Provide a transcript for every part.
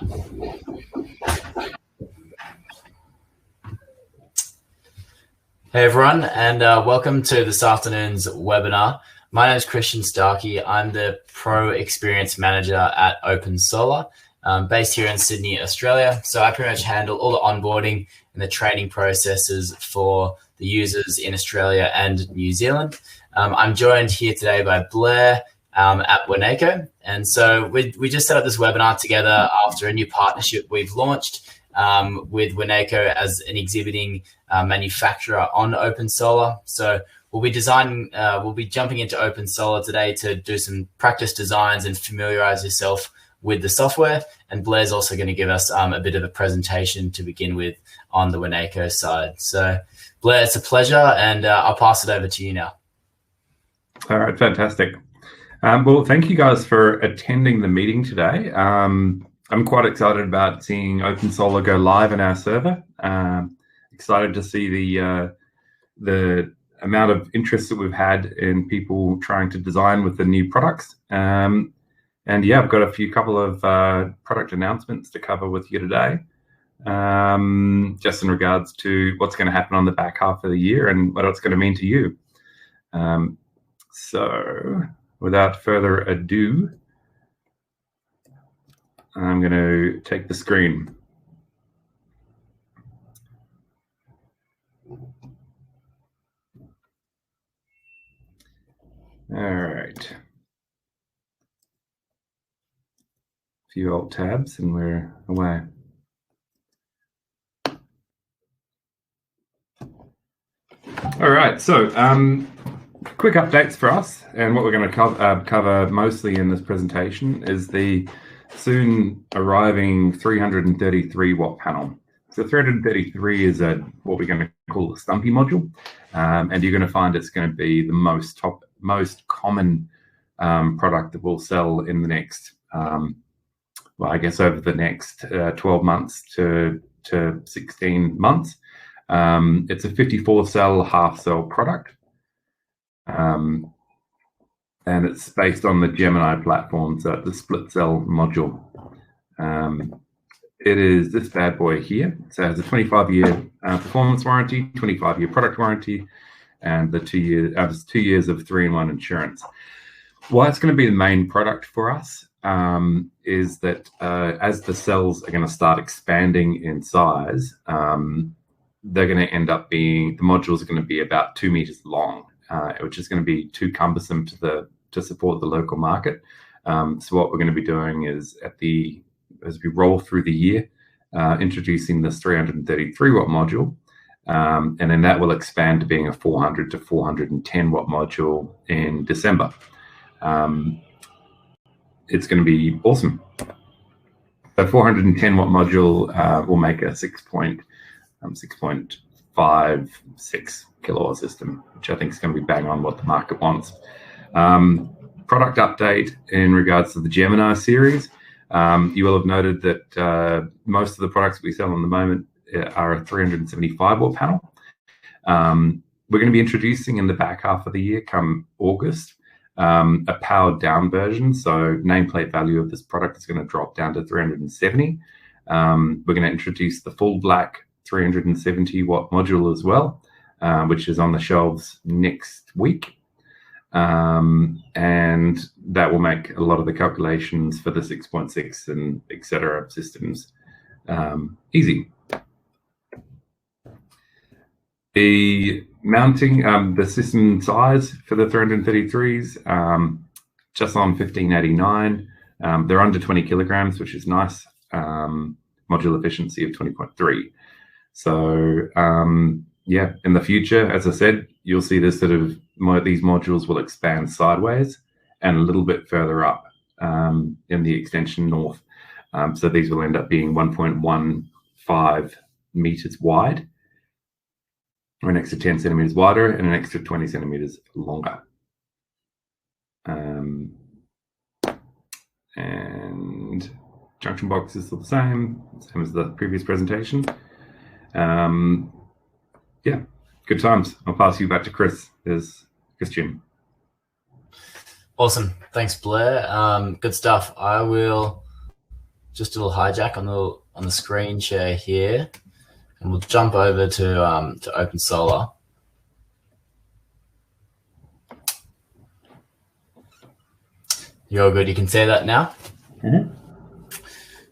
Hey everyone, and welcome to this afternoon's webinar. My name is Starkey. I'm the Pro Experience Manager at OpenSolar, based here in Sydney, Australia. So I pretty much handle all the onboarding and the training processes for the users in Australia and New Zealand. I'm joined here today by Blair at Winaico. And so we just set up this webinar together after a new partnership we've launched with Winaico as an exhibiting manufacturer on OpenSolar. So we'll be jumping into OpenSolar today to do some practice designs and familiarize yourself with the software. And Blair's also going to give us a bit of a presentation to begin with on the Winaico side. So Blair, it's a pleasure, and I'll pass it over to you now. All right, fantastic. Well, thank you guys for attending the meeting today. I'm quite excited about seeing OpenSolar go live in our server. Excited to see the amount of interest that we've had in people trying to design with the new products. And yeah, I've got a couple of product announcements to cover with you today, just in regards to what's going to happen on the back half of the year and what it's going to mean to you. So without further ado, I'm going to take the screen. All right. A few alt tabs and we're away. All right, so quick updates for us, and what we're going to cover mostly in this presentation is the soon arriving 333 watt panel. So 333 is what we're going to call a stumpy module, and you're going to find it's going to be the most common product that we'll sell in the next, well, I guess over the next 12 months to 16 months. It's a 54 cell half cell product, and it's based on the Gemini platform, so the split cell module. It is this bad boy here. So it has a 25-year performance warranty, 25-year product warranty, and the 2 years of 3-in-1 insurance. Why it's going to be the main product for us is that as the cells are going to start expanding in size, they're going to end up being, the modules are going to be about 2 meters long, which is going to be too cumbersome to support the local market. So what we're going to be doing is as we roll through the year, introducing this 333 watt module, and then that will expand to being a 400 to 410 watt module in December. It's going to be awesome. The 410 watt module will make a 6.56 kilowatt system, which I think is going to be bang on what the market wants. Product update in regards to the Gemini series. You will have noted that most of the products we sell at the moment are a 375 watt panel. We're going to be introducing in the back half of the year, come August, a powered down version. So nameplate value of this product is going to drop down to 370. We're going to introduce the full black 370 watt module as well, which is on the shelves next week. And that will make a lot of the calculations for the 6.6 and etc. systems easy. The mounting, the system size for the 333s, just on 1589. They're under 20 kilograms, which is nice. Module efficiency of 20.3. So yeah, in the future, as I said, you'll see this sort of these modules will expand sideways and a little bit further up in the extension north. So these will end up being 1.15 meters wide, or an extra 10 centimeters wider and an extra 20 centimeters longer. And junction box is still the same as the previous presentation. Yeah, good times. I'll pass you back to Chris. There's Christian. Awesome. Thanks, Blair. Good stuff. I will just a little hijack on the screen share here, and we'll jump over to OpenSolar. You're all good. You can see that now. Mm-hmm.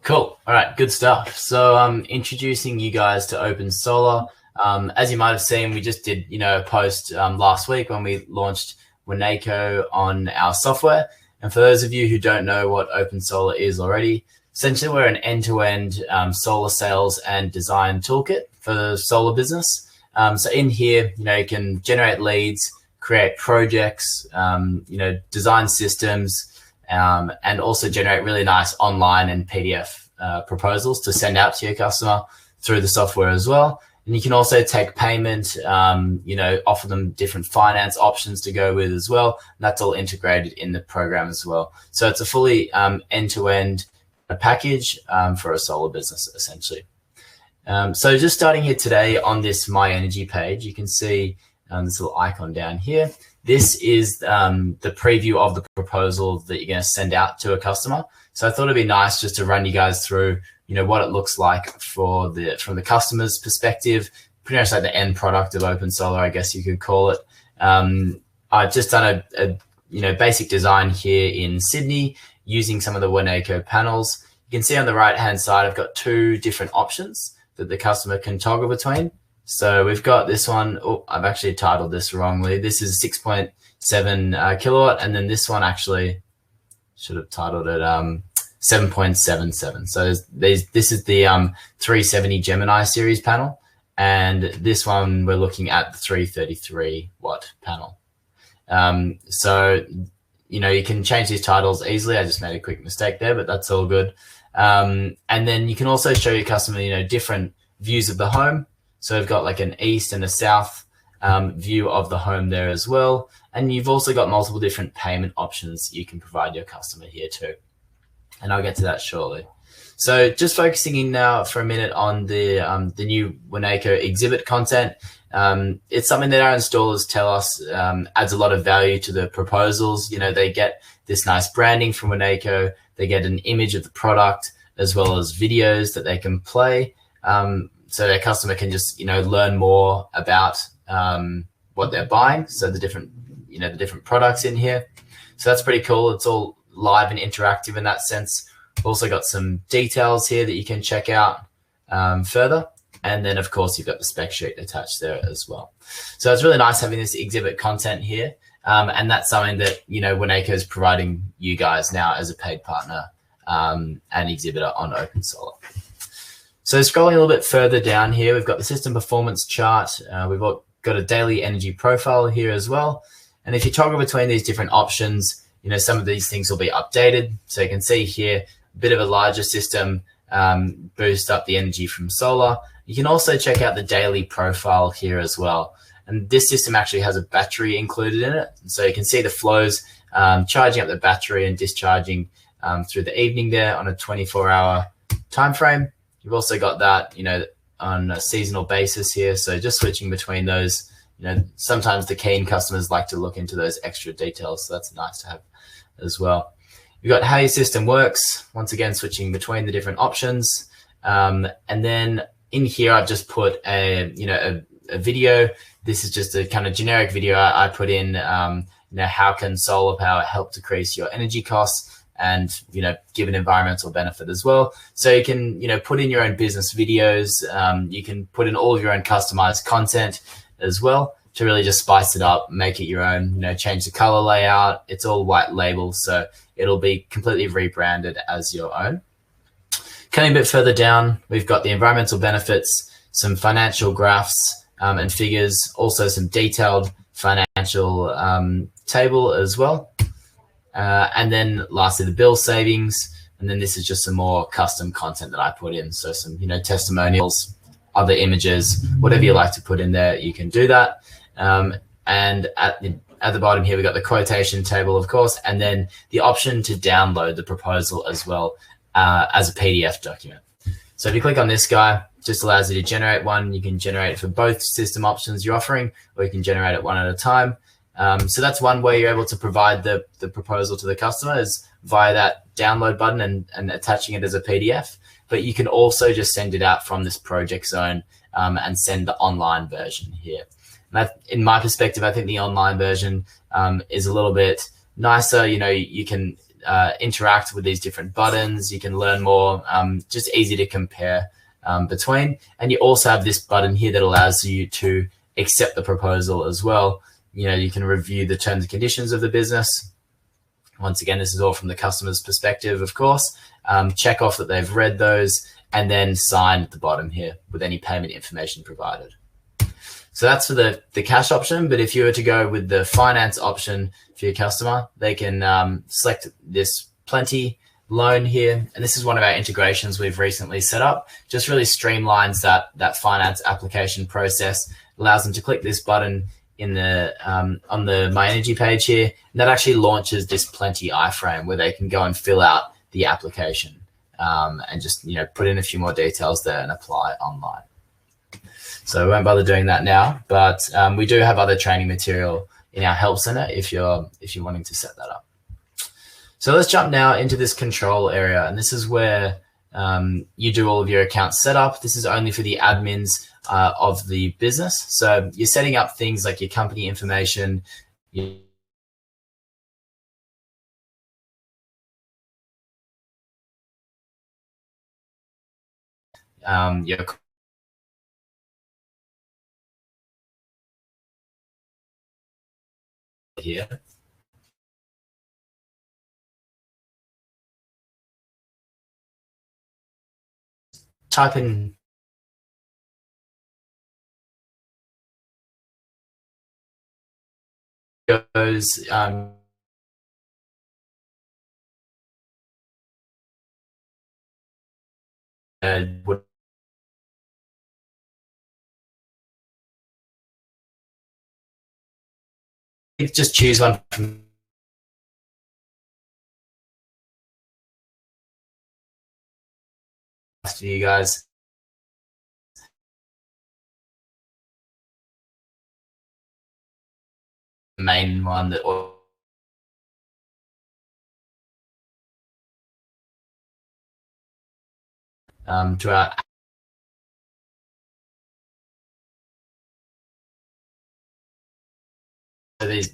Cool. All right. Good stuff. So introducing you guys to OpenSolar. As you might have seen, we just did a post last week when we launched Winaico on our software. And for those of you who don't know what OpenSolar is already, essentially we're an end-to-end solar sales and design toolkit for the solar business. So in here, you can generate leads, create projects, design systems, and also generate really nice online and PDF proposals to send out to your customer through the software as well. And you can also take payment, offer them different finance options to go with as well. And that's all integrated in the program as well. So it's a fully end-to-end package for a solar business, essentially. So just starting here today on this My Energy page, you can see this little icon down here. This is the preview of the proposal that you're going to send out to a customer. So I thought it'd be nice just to run you guys through, what it looks like from the customer's perspective, pretty much like the end product of OpenSolar, I guess you could call it. I've just done a basic design here in Sydney using some of the Winaico panels. You can see on the right-hand side, I've got two different options that the customer can toggle between. So we've got this one. Oh, I've actually titled this wrongly. This is 6.7 kilowatt. And then this one actually should have titled it 7.77. So this is the 370 Gemini series panel. And this one, we're looking at the 333 watt panel. So, you can change these titles easily. I just made a quick mistake there, but that's all good. And then you can also show your customer, different views of the home. So we've got like an east and a south view of the home there as well. And you've also got multiple different payment options you can provide your customer here too. And I'll get to that shortly. So just focusing in now for a minute on the new Winaico exhibit content. It's something that our installers tell us adds a lot of value to the proposals. They get this nice branding from Winaico. They get an image of the product as well as videos that they can play. So their customer can just, learn more about what they're buying. So the different products in here. So that's pretty cool. It's all live and interactive in that sense. We've also got some details here that you can check out further. And then, of course, you've got the spec sheet attached there as well. So it's really nice having this exhibit content here. And that's something that, Winaico is providing you guys now as a paid partner and exhibitor on OpenSolar. So scrolling a little bit further down here, we've got the system performance chart. We've got a daily energy profile here as well. And if you toggle between these different options, some of these things will be updated. So you can see here, a bit of a larger system boost up the energy from solar. You can also check out the daily profile here as well. And this system actually has a battery included in it. And so you can see the flows charging up the battery and discharging through the evening there on a 24-hour time frame. You've also got that, on a seasonal basis here. So just switching between those, sometimes the keen customers like to look into those extra details. So that's nice to have as well. You've got how your system works. Once again, switching between the different options. And then in here, I've just put a video. This is just a kind of generic video I put in, how can solar power help decrease your energy costs? And, give an environmental benefit as well. So you can, put in your own business videos. You can put in all of your own customized content as well to really just spice it up, make it your own, change the color layout. It's all white label. So it'll be completely rebranded as your own. Coming a bit further down, we've got the environmental benefits, some financial graphs and figures, also some detailed financial table as well. And then lastly, the bill savings. And then this is just some more custom content that I put in. So some, testimonials, other images, whatever you like to put in there, you can do that. And at the bottom here, we've got the quotation table, of course, and then the option to download the proposal as well as a PDF document. So if you click on this guy, it just allows you to generate one. You can generate it for both system options you're offering, or you can generate it one at a time. So that's one way you're able to provide the proposal to the customer, is via that download button and attaching it as a PDF. But you can also just send it out from this project zone and send the online version here. And in my perspective, I think the online version is a little bit nicer. You can interact with these different buttons. You can learn more, just easy to compare between. And you also have this button here that allows you to accept the proposal as well. You can review the terms and conditions of the business. Once again, this is all from the customer's perspective, of course. Check off that they've read those, and then sign at the bottom here with any payment information provided. So that's for the cash option. But if you were to go with the finance option for your customer, they can select this Plenty loan here. And this is one of our integrations we've recently set up. Just really streamlines that finance application process, allows them to click this button in the on the My Energy page here, and that actually launches this Plenty iframe where they can go and fill out the application and just put in a few more details there and apply online. So I won't bother doing that now, but we do have other training material in our help center if you're wanting to set that up. So let's jump now into this control area, and this is where you do all of your account setup. This is only for the admins of the business. So you're setting up things like your company information, your here. Type in goes would just choose one from for you guys. The main one that to our so these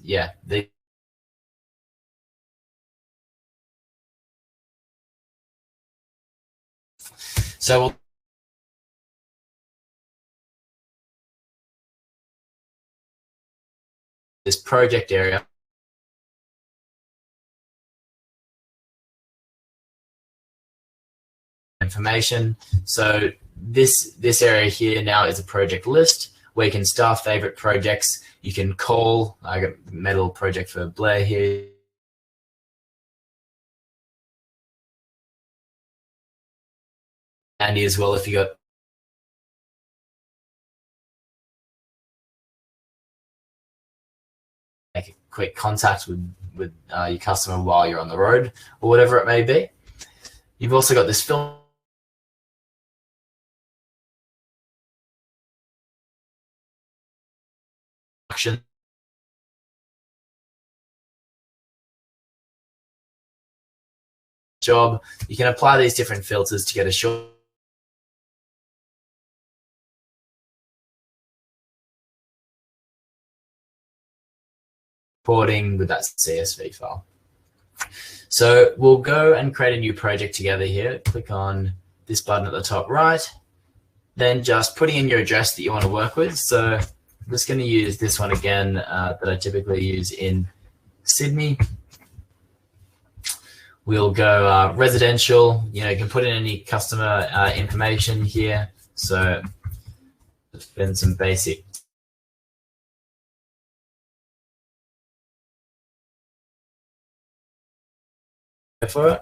so this project area information. So this area here now is a project list where you can star favorite projects. You can call, I got metal project for Blair here. Andy as well, if you got make a quick contact with your customer while you're on the road or whatever it may be. You've also got this film job. You can apply these different filters to get a short reporting with that CSV file. So we'll go and create a new project together here. Click on this button at the top right, then just putting in your address that you want to work with. So I'm just going to use this one again that I typically use in Sydney. We'll go residential. You can put in any customer information here. So it's been some basic for it.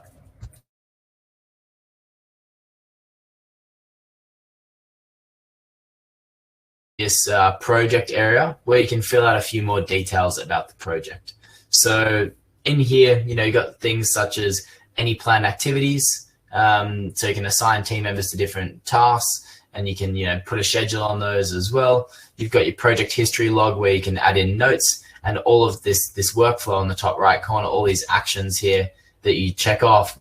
This project area where you can fill out a few more details about the project. So in here, you got things such as any planned activities. So you can assign team members to different tasks, and you can put a schedule on those as well. You've got your project history log where you can add in notes, and all of this workflow on the top right corner, all these actions here that you check off.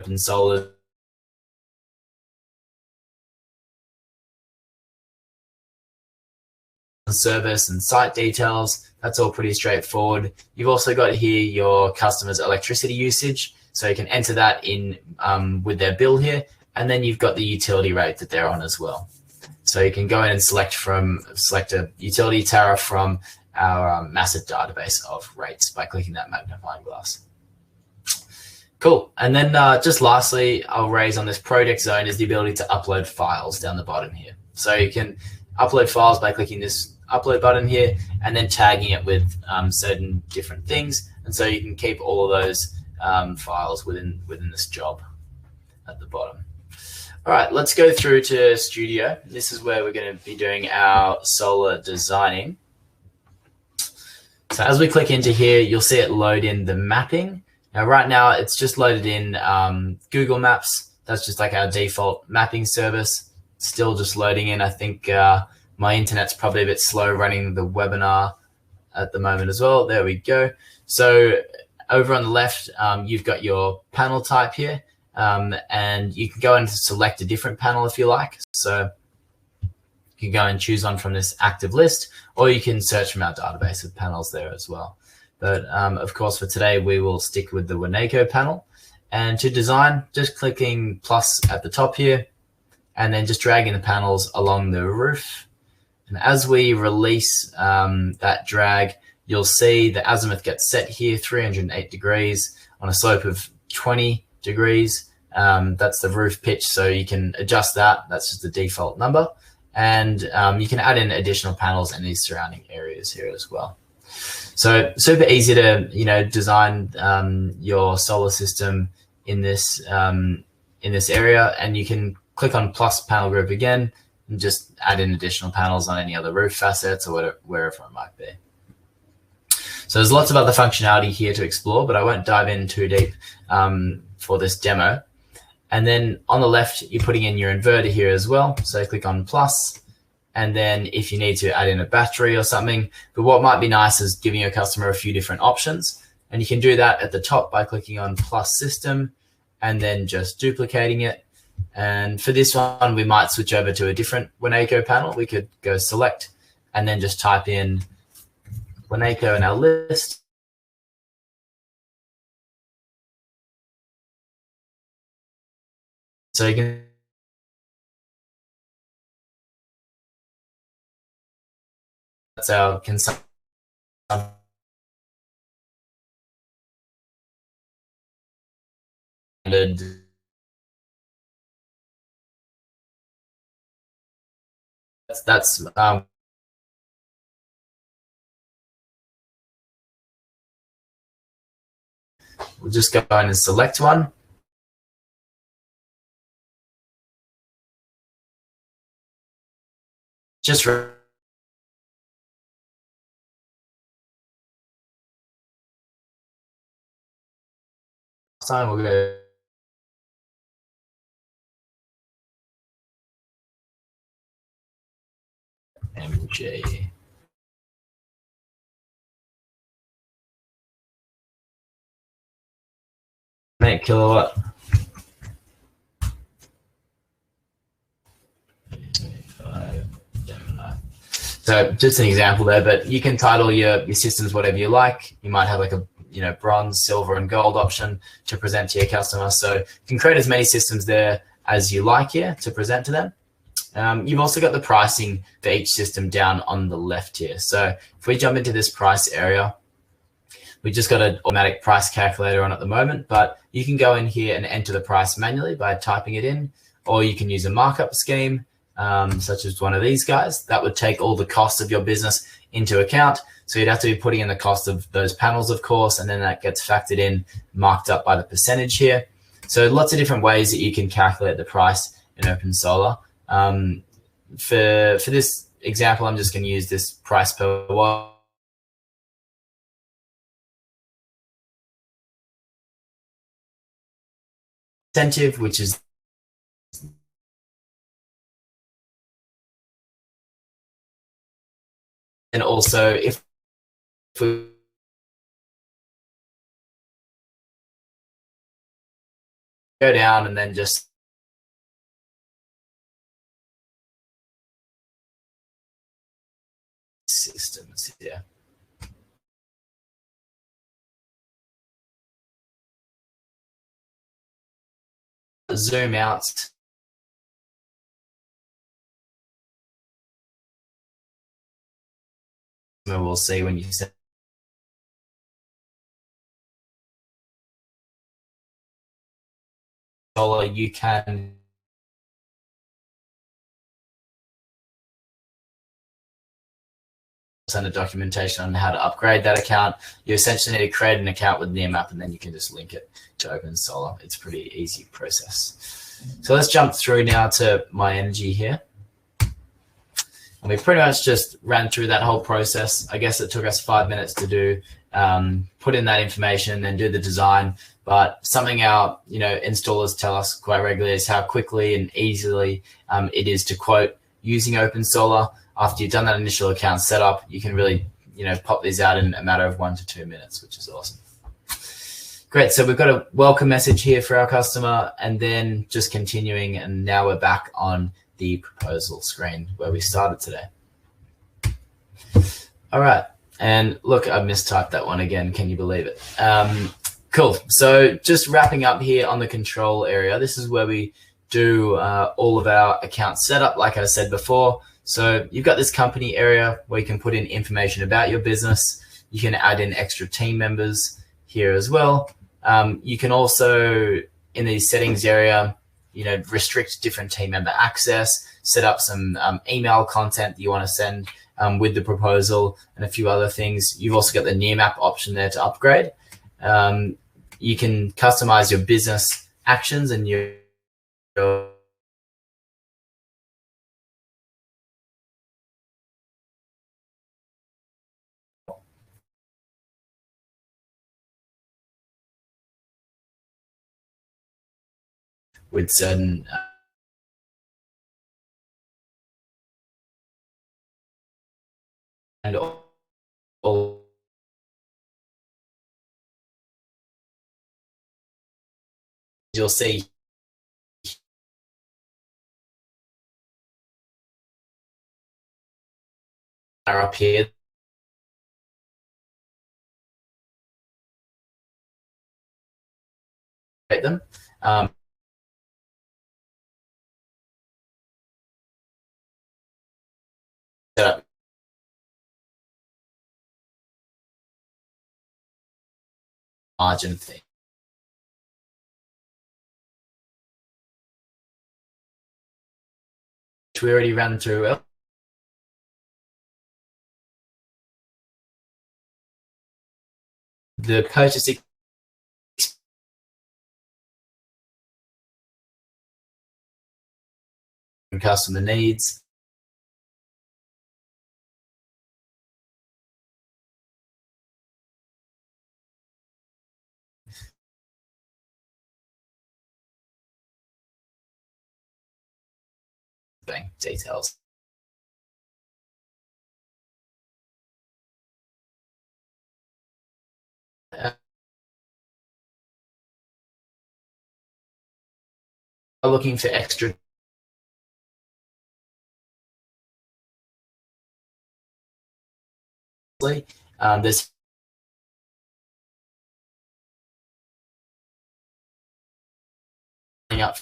OpenSolar service and site details, that's all pretty straightforward. You've also got here your customer's electricity usage, so you can enter that in with their bill here, and then you've got the utility rate that they're on as well. So you can go in and select a utility tariff from our massive database of rates by clicking that magnifying glass. Cool. And then just lastly, I'll raise on this project zone is the ability to upload files down the bottom here. So you can upload files by clicking this upload button here and then tagging it with certain different things. And so you can keep all of those files within this job at the bottom. All right, let's go through to Studio. This is where we're going to be doing our solar designing. So as we click into here, you'll see it load in the mapping. Now, right now, it's just loaded in Google Maps. That's just like our default mapping service. Still just loading in. I think my internet's probably a bit slow running the webinar at the moment as well. There we go. So over on the left, you've got your panel type here. And you can go and select a different panel if you like. So you can go and choose one from this active list, or you can search from our database of panels there as well. But of course, for today, we will stick with the Winaico panel. And to design, just clicking plus at the top here, and then just dragging the panels along the roof. And as we release that drag, you'll see the azimuth gets set here, 308 degrees on a slope of 20 degrees. That's the roof pitch, so you can adjust that. That's just the default number. And you can add in additional panels in these surrounding areas here as well. So super easy to design your solar system in this area, and you can click on plus panel group again and just add in additional panels on any other roof facets or wherever it might be. So there's lots of other functionality here to explore, but I won't dive in too deep for this demo. And then on the left, you're putting in your inverter here as well. So click on plus, and then if you need to add in a battery or something. But what might be nice is giving your customer a few different options. And you can do that at the top by clicking on plus system and then just duplicating it. And for this one, we might switch over to a different Winaico panel. We could go select and then just type in Winaico in our list. So you can that's our consumption. That's we'll just go in and select one. Just time we'll go MJ. Make kilowatt. So just an example there, but you can title your systems whatever you like. You might have like a bronze, silver, and gold option to present to your customer. So you can create as many systems there as you like here to present to them. You've also got the pricing for each system down on the left here. So if we jump into this price area, we just got an automatic price calculator on at the moment, but you can go in here and enter the price manually by typing it in, or you can use a markup scheme, such as one of these guys. That would take all the costs of your business into account. So you'd have to be putting in the cost of those panels, of course, and then that gets factored in, marked up by the percentage here. So lots of different ways that you can calculate the price in OpenSolar. For this example, I'm just going to use this price per watt. Incentive, which is And also, if we go down and then just systems here. Zoom out. We'll see when you set solar, you can send a documentation on how to upgrade that account. You essentially need to create an account with Nearmap, and then you can just link it to OpenSolar. It's a pretty easy process. So let's jump through now to My Energy here. And we pretty much just ran through that whole process. I guess it took us 5 minutes to do, put in that information and do the design. But something our installers tell us quite regularly is how quickly and easily it is to quote using OpenSolar. After you've done that initial account setup, you can really pop these out in a matter of 1 to 2 minutes, which is awesome. Great. So we've got a welcome message here for our customer, and then just continuing, and now we're back on the proposal screen where we started today. All right. And look, I mistyped that one again. Can you believe it? Cool. So just wrapping up here on the control area. This is where we do all of our account setup, like I said before. So you've got this company area where you can put in information about your business. You can add in extra team members here as well. You can also, in the settings area, restrict different team member access, set up some email content that you want to send with the proposal, and a few other things. You've also got the Nearmap option there to upgrade. You can customize your business actions and your with certain and all you'll see are up here. Them. Set up margin thing. Which we already ran through. The purchasing customer needs. Bank details. Looking for extra this up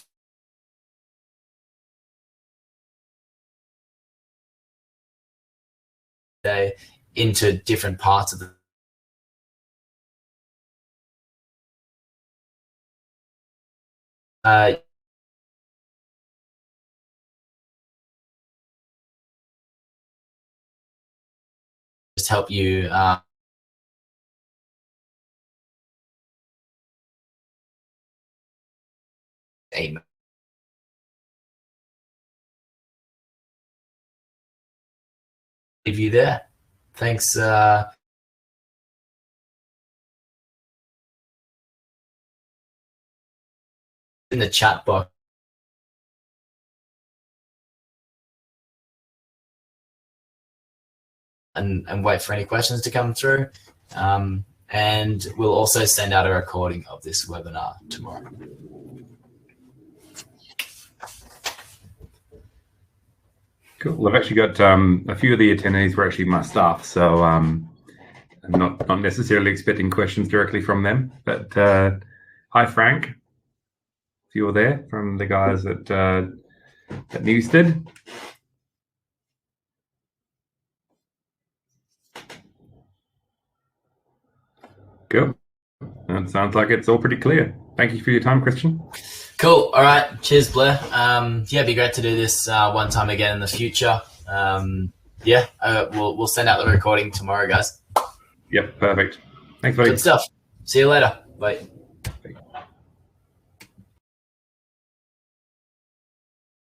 into different parts of the just help you aim leave you there. Thanks. In the chat box. and wait for any questions to come through. And we'll also send out a recording of this webinar tomorrow. Cool. I've actually got a few of the attendees were actually my staff, so I'm not necessarily expecting questions directly from them. But hi, Frank, if you're there, from the guys at Newstead. Cool. It sounds like it's all pretty clear. Thank you for your time, Christian. Cool. All right. Cheers, Blair. Yeah, it'd be great to do this one time again in the future. We'll send out the recording tomorrow, guys. Yep, perfect. Thanks, buddy. Good stuff. See you later. Bye.